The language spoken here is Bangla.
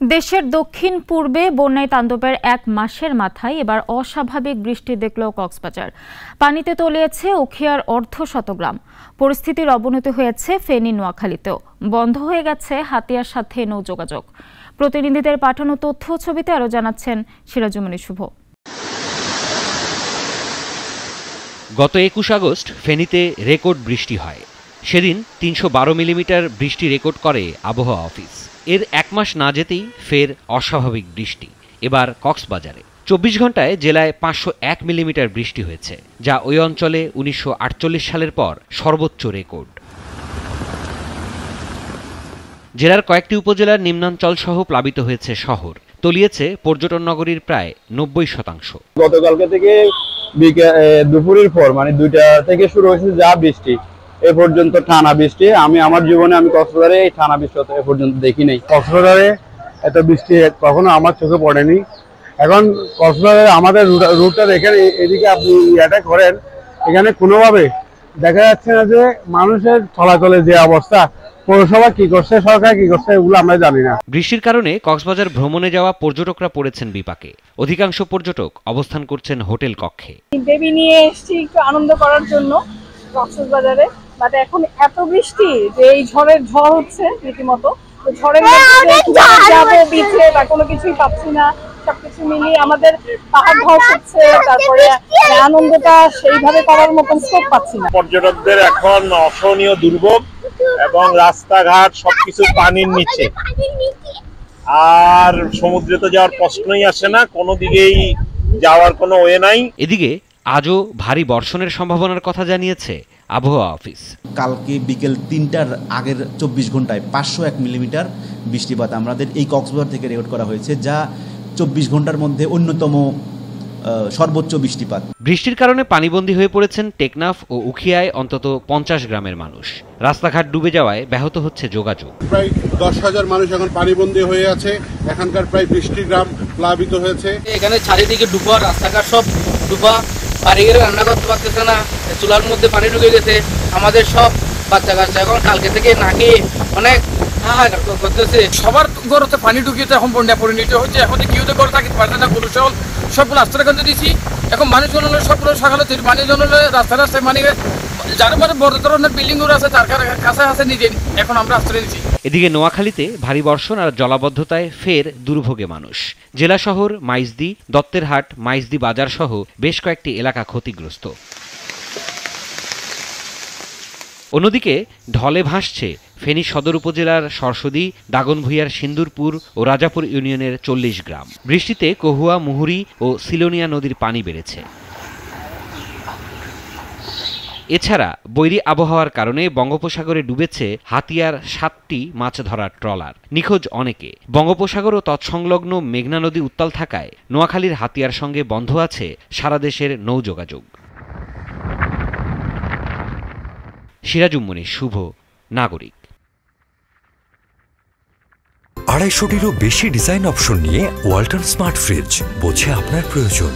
দেশের দক্ষিণ পূর্বে বন্যায় তাণ্ডবের এক মাসের মাথায় এবার অস্বাভাবিক বৃষ্টি দেখল কক্সবাজার। পানিতে তলিয়েছে উখিয়ার অর্ধশত গ্রাম। পরিস্থিতির অবনতি হয়েছে ফেনী, নোয়াখালীতেও। বন্ধ হয়ে গেছে হাতিয়ার সাথে নৌযোগাযোগ। প্রতিনিধিদের পাঠানো তথ্য ছবিতে আরও জানাচ্ছেন সিরাজুমনি শুভ। গত 21 আগস্ট ফেনীতে রেকর্ড বৃষ্টি হয়। সেদিন 312 মিলিমিটার বৃষ্টি রেকর্ড করে আবহাওয়া অফিস। এর এক মাস না যেতেই ফের অস্বাভাবিক বৃষ্টি। এবার কক্সবাজারে 24 ঘন্টায় জেলায় 501 মিলিমিটার বৃষ্টি হয়েছে, যা ওই অঞ্চলে 1948 সালের পর সর্বোচ্চ রেকর্ড। জেলার কয়েকটি উপজেলার নিম্নাঞ্চল সহ প্লাবিত হয়েছে শহর। তলিয়েছে পর্যটন নগরীর প্রায় 90%। গতকালকে থেকে দুপুরের পর মানে 2টা থেকে শুরু হয়েছে যা বৃষ্টি, এ পর্যন্ত টানা বৃষ্টি। আমি আমার জীবনে কক্সবাজারে এই টানা বৃষ্টি এ পর্যন্ত দেখি নাই। কক্সবাজারে এত বৃষ্টি কখনো আমার চোখে পড়েনি। এখন কক্সবাজারে আমাদের রুটটা দেখেন, এদিকে আপনি এটা করেন, এখানে কোনোভাবে দেখা যাচ্ছে না যে মানুষের চলাচলের যে অবস্থা, পৌরসভা কি করছে, সরকার কি করছে, এগুলো আমরা জানি না। বৃষ্টির কারণে কক্সবাজার ভ্রমণে যাওয়া পর্যটকরা পড়েছেন বিপাকে। অধিকাংশ পর্যটক অবস্থান করছেন হোটেল কক্ষে। বেবি নিয়ে এসেছি একটু আনন্দ করার জন্য কক্সবাজারে, বাট এখন এত বৃষ্টি যে এই ঝড় হচ্ছে রীতিমতো। ঝড়ের মধ্যে যাবো বিচে বা কোনো কিছুই পাচ্ছি না। সবকিছু মিলিয়ে আমাদের পাহাড় ধস হচ্ছে, তারপরে আনন্দটা সেইভাবে করার মতন স্কোপ পাচ্ছি না। পর্যটকদের এখন অসহনীয় দুর্ভোগ এবং রাস্তাঘাট সবকিছু পানির নিচে, আর সমুদ্রে তো যাওয়ার প্রশ্নই আসে না, কোনো দিকেই যাওয়ার কোনো ওয়ে নাই। এদিকে আজও ভারী বর্ষণের সম্ভাবনার কথা জানিয়েছে আবহাওয়া অফিস। কালকে বিকেল 3টার আগের 24 ঘন্টায় 501 মিলিমিটার বৃষ্টিপাত আমাদের এই কক্সবাজার থেকে রেকর্ড করা হয়েছে, যা 24 ঘন্টার মধ্যে অন্যতম সর্বোচ্চ বৃষ্টিপাত। বৃষ্টির কারণে পানিবন্দী হয়ে পড়েছেন টেকনাফ ও উখিয়ায় অন্তত 50 গ্রামের মানুষ। রাস্তাঘাট ডুবে যাওয়ায় ব্যাহত হচ্ছে যোগাযোগ। প্রায় 10,000 মানুষ এখন পানিবন্দী হয়ে আছে। এখানকার প্রায় 20টি গ্রাম প্লাবিত হয়েছে। এখানে চারিদিকে ডুবা, রাস্তাঘাট সব ডুবা, বাড়ি ঘরে রান্না করতে পারতেছে না, চুলার মধ্যে পানি ঢুকে গেছে। আমাদের সব বাচ্চা কাচ্চা এখন কালকে থেকে না খেয়ে অনেক করতেছে। সবার ঘরতে পানি ঢুকিয়ে এখন বন্যা পরিণত হচ্ছে। এখন কেউ তো ঘরে থাকতে পারছে না, গরু সল সবগুলো রাস্তার কাছে দিচ্ছি। এখন মানুষজন সবগুলো সকালে মানুষজন রাস্তায় রাস্তায় মানে যার মানে বড় ধরনের বিল্ডিং গুলো আছে তার কাছে আছে নিজে, এখন আমরা আশ্রয় নিচ্ছি। এদিকে নোয়াখালীতে ভারী বর্ষণ আর জলাবদ্ধতায় ফের দুর্ভোগে মানুষ। জেলা শহর মাইজদি, দত্তেরহাট, মাইজদি বাজার সহ বেশ কয়েকটি এলাকা ক্ষতিগ্রস্ত। অন্যদিকে ঢলে ভাসছে ফেনী সদর উপজেলার সরসদী, দাগনভূঞার সিন্দুরপুর ও রাজাপুর ইউনিয়নের 40 গ্রাম। বৃষ্টিতে কহুয়া, মুহুরী ও সিলোনিয়া নদীর পানি বেড়েছে। এছাড়া বৈরী আবহাওয়ার কারণে বঙ্গোপসাগরে ডুবেছে হাতিয়ার 7টি মাছ ধরার ট্রলার। নিখোঁজ অনেকে। বঙ্গোপসাগর ও তৎসংলগ্ন মেঘনা নদী উত্তাল থাকায় নোয়াখালীর হাতিয়ার সঙ্গে বন্ধ আছে সারা দেশের নৌযোগাযোগ। সিরাজুমনি শুভ, নাগরিক। 250-টিরও বেশি ডিজাইন অপশন নিয়ে ওয়ালটন স্মার্ট ফ্রিজ, বোঝে আপনার প্রয়োজন।